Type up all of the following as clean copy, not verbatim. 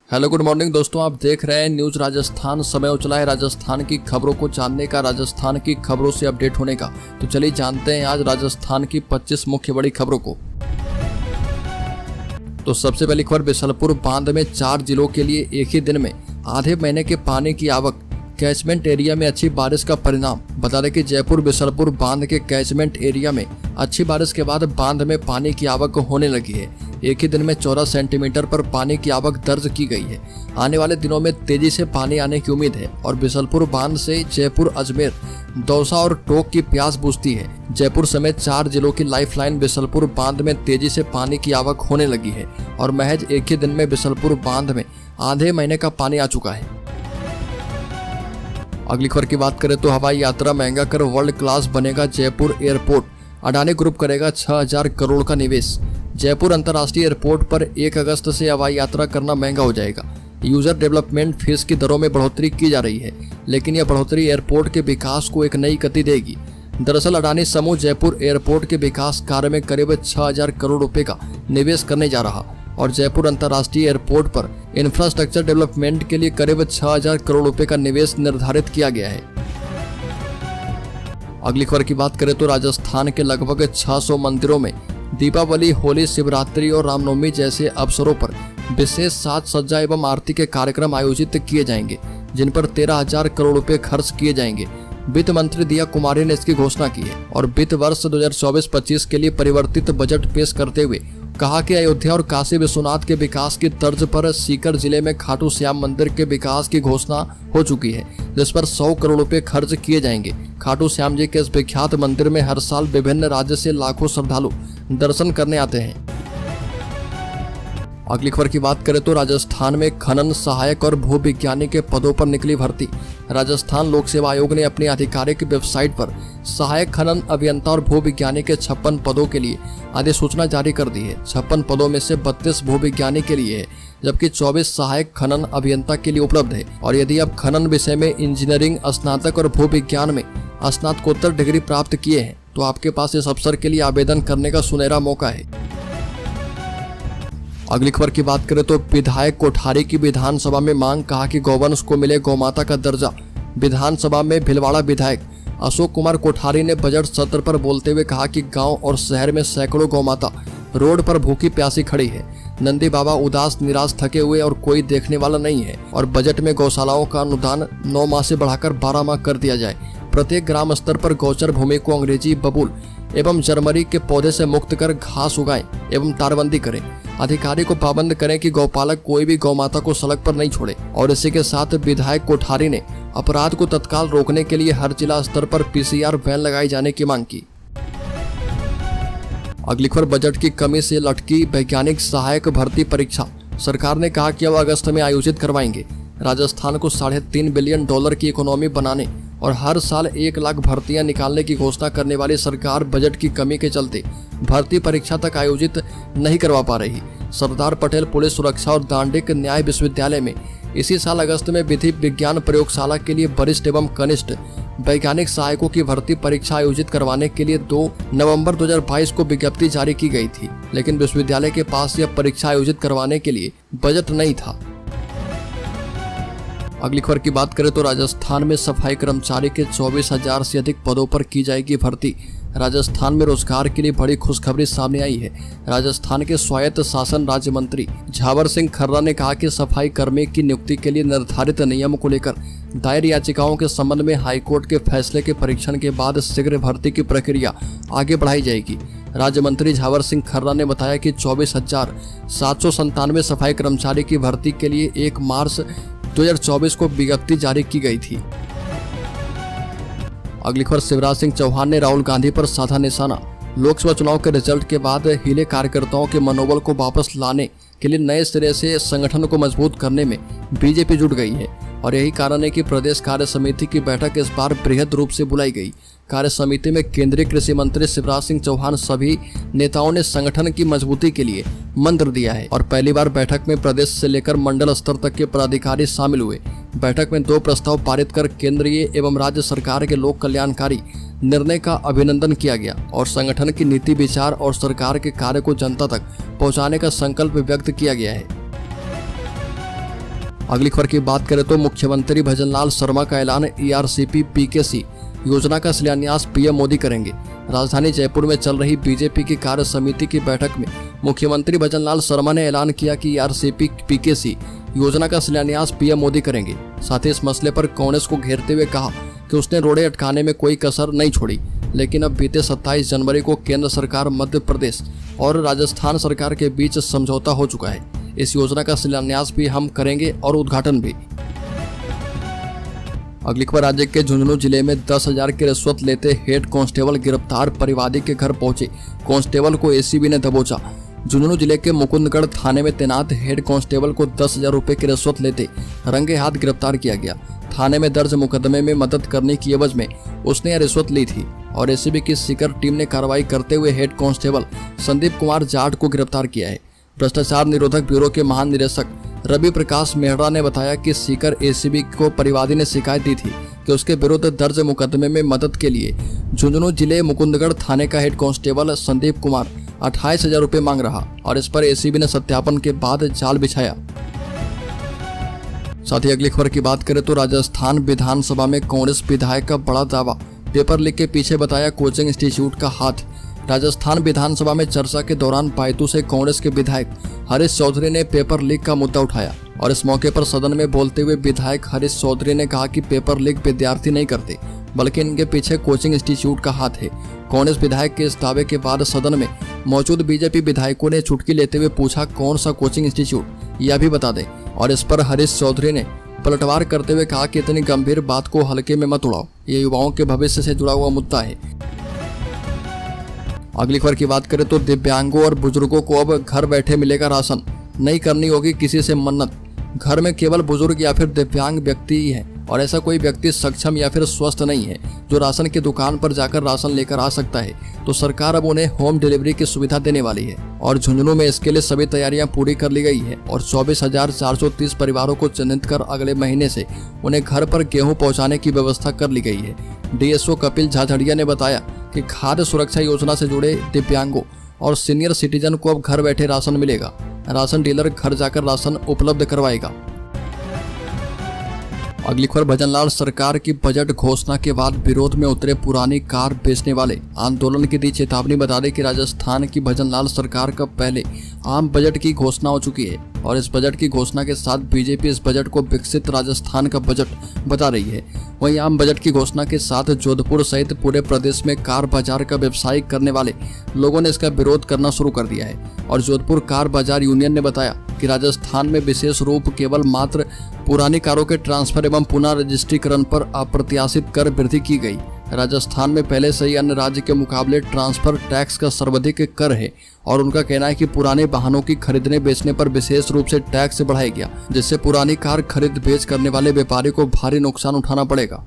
Hello good morning दोस्तों, आप देख रहे हैं न्यूज राजस्थान। समय उचला है राजस्थान की खबरों को जानने का, राजस्थान की खबरों से अपडेट होने का। तो चलिए जानते हैं आज राजस्थान की 25 मुख्य बड़ी खबरों को। तो सबसे पहली खबर, बिशलपुर बांध में 4 जिलों के लिए एक ही दिन में आधे महीने के पानी की आवक। कैचमेंट एरिया में अच्छी बारिश का परिणाम। बता दें कि जयपुर बिशलपुर बांध के कैचमेंट एरिया में अच्छी बारिश के बाद बांध में पानी की आवक होने लगी है। एक ही दिन में 14 सेंटीमीटर पर पानी की आवक दर्ज की गई है। आने वाले दिनों में तेजी से पानी आने की उम्मीद है और बिशलपुर बांध से जयपुर, अजमेर, दौसा और टोंक की प्यास बुझती है। जयपुर समेत 4 जिलों की लाइफलाइन बिशलपुर बांध में तेजी से पानी की आवक होने लगी है और महज एक ही दिन में बिशलपुर बांध में आधे महीने का पानी आ चुका है। अगली खबर की बात करें तो हवाई यात्रा महंगा कर वर्ल्ड क्लास बनेगा जयपुर एयरपोर्ट। अडानी ग्रुप करेगा 6000 करोड़ का निवेश। जयपुर अंतर्राष्ट्रीय एयरपोर्ट पर 1 अगस्त से हवाई यात्रा करना महंगा हो जाएगा। यूजर डेवलपमेंट फीस की दरों में बढ़ोतरी की जा रही है, लेकिन यह बढ़ोतरी एयरपोर्ट के विकास को एक नई गति देगी। दरअसल अडानी समूह जयपुर एयरपोर्ट के विकास कार्य में करीब 6000 करोड़ रुपए का निवेश करने जा रहा और जयपुर अंतर्राष्ट्रीय एयरपोर्ट पर इंफ्रास्ट्रक्चर डेवलपमेंट के लिए करीब 6000 करोड़ रुपए का निवेश निर्धारित किया गया है। अगली खबर की बात करें तो राजस्थान के लगभग 600 मंदिरों में दीपावली, होली, शिवरात्रि और रामनवमी जैसे अवसरों पर विशेष साज सज्जा एवं आरती के कार्यक्रम आयोजित किए जाएंगे, जिन पर 13,000 करोड़ रुपए खर्च किए जाएंगे। वित्त मंत्री दिया कुमारी ने इसकी घोषणा की है और वित्त वर्ष 2024-25 के लिए परिवर्तित बजट पेश करते हुए कहा कि अयोध्या और काशी विश्वनाथ के विकास की तर्ज पर सीकर जिले में खाटू श्याम मंदिर के विकास की घोषणा हो चुकी है, जिस पर 100 करोड़ रुपए खर्च किए जाएंगे। खाटू श्याम जी के इस विख्यात मंदिर में हर साल विभिन्न राज्य से लाखों श्रद्धालु दर्शन करने आते हैं। अगली खबर की बात करें तो राजस्थान में खनन सहायक और भू विज्ञानी के पदों पर निकली भर्ती। राजस्थान लोक सेवा आयोग ने अपनी आधिकारिक वेबसाइट पर सहायक खनन अभियंता और भू विज्ञानी के 56 पदों के लिए अधिसूचना जारी कर दी है। 56 पदों में से 32 भू विज्ञानी के लिए है, जबकि 24 सहायक खनन अभियंता के लिए उपलब्ध है। और यदि आप खनन विषय में इंजीनियरिंग स्नातक और भू विज्ञान में स्नातकोत्तर डिग्री प्राप्त किए हैं तो आपके पास इस अवसर के लिए आवेदन करने का सुनहरा मौका है। अगली खबर की बात करें तो विधायक कोठारी की विधानसभा में मांग, कहा कि गौवंश को मिले गौमाता का दर्जा। विधानसभा में भीलवाड़ा विधायक अशोक कुमार कोठारी ने बजट सत्र पर बोलते हुए कहा कि गांव और शहर में सैकड़ों गौमाता रोड पर भूखी प्यासी खड़ी है। नंदी बाबा उदास, निराश, थके हुए और कोई देखने वाला नहीं है और बजट में गौशालाओं का अनुदान 9 माह से बढ़ाकर 12 माह कर दिया जाए। प्रत्येक ग्राम स्तर पर गौचर भूमि को अंग्रेजी बबूल एवं जरमरी के पौधे से मुक्त कर घास उगाएं एवं तारबंदी करें। अधिकारी को पाबंद करें कि गौपालक कोई भी गौमाता को सड़क पर नहीं छोड़े। और इसी के साथ विधायक कोठारी ने अपराध को तत्काल रोकने के लिए हर जिला स्तर पर PCR वैन लगाई जाने की मांग की। अगली खबर, बजट की कमी से लटकी वैज्ञानिक सहायक भर्ती परीक्षा। सरकार ने कहा कि अब अगस्त में आयोजित करवाएंगे। राजस्थान को $3.5 बिलियन की इकोनॉमी बनाने और हर साल 1 लाख भर्तियां निकालने की घोषणा करने वाली सरकार बजट की कमी के चलते भर्ती परीक्षा तक आयोजित नहीं करवा पा रही। सरदार पटेल पुलिस सुरक्षा और दांडिक न्याय विश्वविद्यालय में इसी साल अगस्त में विधि विज्ञान प्रयोगशाला के लिए वरिष्ठ एवं कनिष्ठ वैज्ञानिक सहायकों की भर्ती परीक्षा आयोजित करवाने के लिए 2 नवंबर 2022 को विज्ञप्ति जारी की गई थी, लेकिन विश्वविद्यालय के पास यह परीक्षा आयोजित करवाने के लिए बजट नहीं था। अगली खबर की बात करें तो राजस्थान में सफाई कर्मचारी के 24,000 से अधिक पदों पर की जाएगी भर्ती। राजस्थान में रोजगार के लिए बड़ी खुशखबरी सामने आई है। राजस्थान के स्वायत्त शासन राज्य मंत्री झावर सिंह खर्रा ने कहा कि सफाई कर्मी की नियुक्ति के लिए निर्धारित नियम को लेकर दायर याचिकाओं के संबंध में हाईकोर्ट के फैसले के परीक्षण के बाद शीघ्र भर्ती की प्रक्रिया आगे बढ़ाई जाएगी। राज्य मंत्री झावर सिंह खर्रा ने बताया कि 24,797 सफाई कर्मचारी की भर्ती के लिए 1 मार्च 2024 को विज्ञप्ति जारी की गई थी। अगली खबर, शिवराज सिंह चौहान ने राहुल गांधी पर साधा निशाना। लोकसभा चुनाव के रिजल्ट के बाद हिले कार्यकर्ताओं के मनोबल को वापस लाने के लिए नए सिरे से संगठन को मजबूत करने में बीजेपी जुट गई है और यही कारण है कि प्रदेश कार्य समिति की बैठक इस बार बृहद रूप से बुलाई गई। कार्य समिति में केंद्रीय कृषि मंत्री शिवराज सिंह चौहान सभी नेताओं ने संगठन की मजबूती के लिए मंत्र दिया है और पहली बार बैठक में प्रदेश से लेकर मंडल स्तर तक के पदाधिकारी शामिल हुए। बैठक में 2 प्रस्ताव पारित कर केंद्रीय एवं राज्य सरकार के लोक कल्याणकारी निर्णय का अभिनंदन किया गया और संगठन की नीति, विचार और सरकार के कार्य को जनता तक पहुंचाने का संकल्प व्यक्त किया गया है। अगली खबर की बात करें तो मुख्यमंत्री भजनलाल शर्मा का ऐलान, ERCP PKC योजना का शिलान्यास PM मोदी करेंगे। राजधानी जयपुर में चल रही बीजेपी की कार्य समिति की बैठक में मुख्यमंत्री भजनलाल शर्मा ने ऐलान किया कि ERCP PKC योजना का शिलान्यास PM मोदी करेंगे। साथ ही इस मसले पर कांग्रेस को घेरते हुए कहा कि उसने रोड़े अटकाने में कोई कसर नहीं छोड़ी, लेकिन अब बीते 27 जनवरी को केंद्र सरकार, मध्य प्रदेश और राजस्थान सरकार के बीच समझौता हो चुका है। इस योजना का शिलान्यास भी हम करेंगे और उद्घाटन भी। अगली खबर, राज्य के झुंझुनू जिले में 10,000 की रिश्वत लेते हेड कांस्टेबल गिरफ्तार, परिवादी के घर पहुंचे कांस्टेबल को ACB ने दबोचा। झुंझुनू जिले के मुकुंदगढ़ थाने में तैनात हेड कांस्टेबल को 10,000 रुपए की रिश्वत लेते रंगे हाथ गिरफ्तार किया गया। थाने में दर्ज मुकदमे में मदद करने की एवज में उसने यह रिश्वत ली थी और ACB की सीकर टीम ने कार्रवाई करते हुए हेड कांस्टेबल संदीप कुमार जाट को गिरफ्तार किया है। भ्रष्टाचार निरोधक ब्यूरो के महानिदेशक रवि प्रकाश मेहरा ने बताया कि सीकर ACB को परिवादी ने शिकायत दी थी कि उसके विरुद्ध दर्ज मुकदमे में मदद के लिए झुंझुनू जिले मुकुंदगढ़ थाने का हेड कांस्टेबल संदीप कुमार 28,000 रुपए मांग रहा और इस पर ACB ने सत्यापन के बाद जाल बिछाया। साथ ही अगली खबर की बात करें तो राजस्थान विधानसभा में कांग्रेस विधायक का बड़ा दावा, पेपर लीक के पीछे बताया कोचिंग इंस्टीट्यूट का हाथ। राजस्थान विधानसभा में चर्चा के दौरान पायतू से कांग्रेस के विधायक हरीश चौधरी ने पेपर लीक का मुद्दा उठाया और इस मौके पर सदन में बोलते हुए विधायक हरीश चौधरी ने कहा कि पेपर लीक विद्यार्थी नहीं करते, बल्कि इनके पीछे कोचिंग इंस्टीट्यूट का हाथ है। कांग्रेस विधायक के इस दावे के बाद सदन में मौजूद बीजेपी विधायकों ने चुटकी लेते हुए पूछा, कौन सा कोचिंग इंस्टीट्यूट, यह भी बता दें। और इस पर हरीश चौधरी ने पलटवार करते हुए कहा कि इतनी गंभीर बात को हल्के में मत उड़ाओ, ये युवाओं के भविष्य से जुड़ा हुआ मुद्दा है। अगली खबर की बात करें तो दिव्यांगों और बुजुर्गों को अब घर बैठे मिलेगा राशन, नहीं करनी होगी किसी से मन्नत। घर में केवल बुजुर्ग या फिर दिव्यांग व्यक्ति ही है और ऐसा कोई व्यक्ति सक्षम या फिर स्वस्थ नहीं है जो राशन की दुकान पर जाकर राशन लेकर आ सकता है, तो सरकार अब उन्हें होम डिलीवरी की सुविधा देने वाली है और झुंझुनू में इसके लिए सभी तैयारियां पूरी कर ली गई है और 24,430 परिवारों को चिन्हित कर अगले महीने से उन्हें घर पर गेहूं पहुंचाने की व्यवस्था कर ली गई है। DSO कपिल झाझड़िया ने बताया कि खाद्य सुरक्षा योजना से जुड़े दिव्यांगों और सीनियर सिटीजन को अब घर बैठे राशन मिलेगा। राशन डीलर घर जाकर राशन उपलब्ध करवाएगा। अगली खबर, भजनलाल सरकार की बजट घोषणा के बाद विरोध में उतरे पुरानी कार बेचने वाले, आंदोलन की दी चेतावनी। बता दें कि राजस्थान की भजनलाल सरकार का पहले आम बजट की घोषणा हो चुकी है और इस बजट की घोषणा के साथ बीजेपी इस बजट को विकसित राजस्थान का बजट बता रही है। वहीं आम बजट की घोषणा के साथ जोधपुर सहित पूरे प्रदेश में कार बाजार का व्यवसाय करने वाले लोगों ने इसका विरोध करना शुरू कर दिया है और जोधपुर कार बाजार यूनियन ने बताया कि राजस्थान में विशेष रूप केवल मात्र पुरानी कारों के ट्रांसफर एवं पुनः रजिस्ट्रीकरण पर अप्रत्याशित कर वृद्धि की गई। राजस्थान में पहले से ही अन्य राज्य के मुकाबले ट्रांसफर टैक्स का सर्वाधिक कर है और उनका कहना है कि पुराने वाहनों की खरीदने बेचने पर विशेष रूप से टैक्स बढ़ाया गया, जिससे पुरानी कार खरीद बेच करने वाले व्यापारी को भारी नुकसान उठाना पड़ेगा।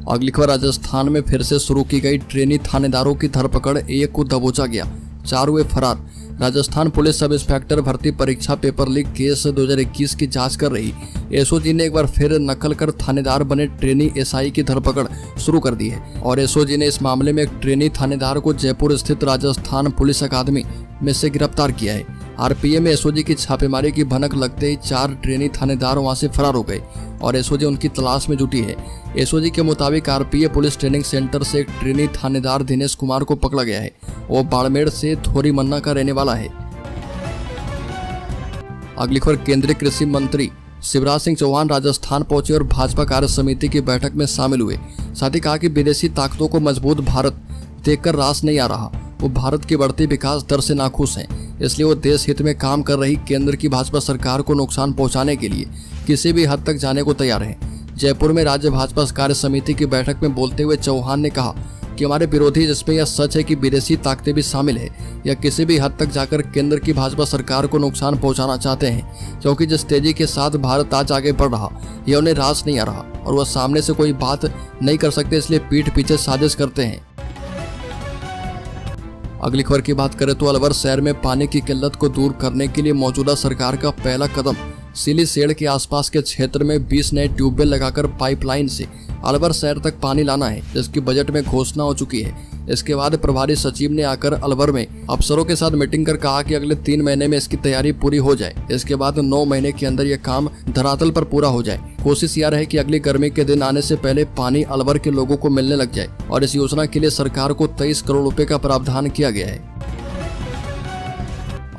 अगली खबर, राजस्थान में फिर से शुरू की गई ट्रेनी थानेदारों की धरपकड़, एक को दबोचा गया, 4 हुए फरार। राजस्थान पुलिस सब इंस्पेक्टर भर्ती परीक्षा पेपर लीक केस 2021 की जांच कर रही एसओजी ने एक बार फिर नकल कर थानेदार बने ट्रेनी एसआई की धरपकड़ शुरू कर दी है और एसओजी ने इस मामले में एक ट्रेनी थानेदार को जयपुर स्थित राजस्थान पुलिस अकादमी में से गिरफ्तार किया है। आरपीए में एसओजी की छापेमारी की भनक लगते ही 4 ट्रेनी थानेदार वहां से फरार हो गए और एसओजी उनकी तलाश में जुटी है। एसओजी के मुताबिक आरपीए पुलिस ट्रेनिंग सेंटर से एक ट्रेनी थानेदार दिनेश कुमार को पकड़ा गया है। वो बाड़मेर से थोरी मन्ना का रहने वाला है। अगली खबर, केंद्रीय कृषि मंत्री शिवराज सिंह चौहान राजस्थान पहुंचे और भाजपा कार्य समिति की बैठक में शामिल हुए। साथ ही कहा कि विदेशी ताकतों को मजबूत भारत देखकर रास नहीं आ रहा, वो भारत की बढ़ती विकास दर से नाखुश हैं, इसलिए वो देश हित में काम कर रही केंद्र की भाजपा सरकार को नुकसान पहुंचाने के लिए किसी भी हद तक जाने को तैयार है। जयपुर में राज्य भाजपा कार्य समिति की बैठक में बोलते हुए चौहान ने कहा कि हमारे विरोधी, जिसमें यह सच है कि विदेशी ताकतें भी शामिल है, या किसी भी हद तक जाकर केंद्र की भाजपा सरकार को नुकसान पहुंचाना चाहते हैं, क्योंकि जिस तेजी के साथ भारत आज आगे बढ़ रहा यह उन्हें रास नहीं आ रहा और वह सामने से कोई बात नहीं कर सकते, इसलिए पीठ पीछे साजिश करते हैं। अगली खबर की बात करें तो अलवर शहर में पानी की किल्लत को दूर करने के लिए मौजूदा सरकार का पहला कदम सिली शेड के आसपास के क्षेत्र में 20 नए ट्यूबवेल लगाकर पाइपलाइन से अलवर शहर तक पानी लाना है, जिसकी बजट में घोषणा हो चुकी है। इसके बाद प्रभारी सचिव ने आकर अलवर में अफसरों के साथ मीटिंग कर कहा कि अगले 3 महीने में इसकी तैयारी पूरी हो जाए। इसके बाद 9 महीने के अंदर यह काम धरातल पर पूरा हो जाए। कोशिश यह रहे कि अगली गर्मी के दिन आने से पहले पानी अलवर के लोगों को मिलने लग जाए और इस योजना के लिए सरकार को 23 करोड़ रुपए का प्रावधान किया गया है।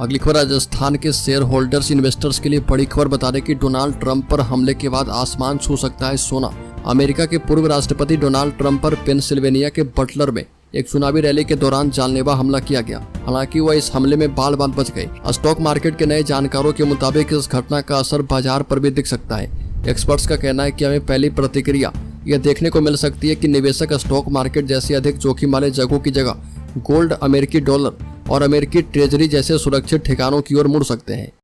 अगली खबर राजस्थान के शेयर होल्डर्स इन्वेस्टर्स के लिए बड़ी खबर बता दें कि डोनाल्ड ट्रंप पर हमले के बाद आसमान छू सकता है सोना। अमेरिका के पूर्व राष्ट्रपति डोनाल्ड ट्रंप पर पेंसिल्वेनिया के बटलर में एक चुनावी रैली के दौरान जानलेवा हमला किया गया। हालांकि वह इस हमले में बाल बाल बच गए। स्टॉक मार्केट के नए जानकारों के मुताबिक इस घटना का असर बाजार पर भी दिख सकता है। एक्सपर्ट्स का कहना है कि हमें पहली प्रतिक्रिया यह देखने को मिल सकती है कि निवेशक स्टॉक मार्केट जैसे अधिक जोखिम वाले जगहों की जगह गोल्ड, अमेरिकी डॉलर और अमेरिकी ट्रेजरी जैसे सुरक्षित ठिकानों की ओर मुड़ सकते हैं।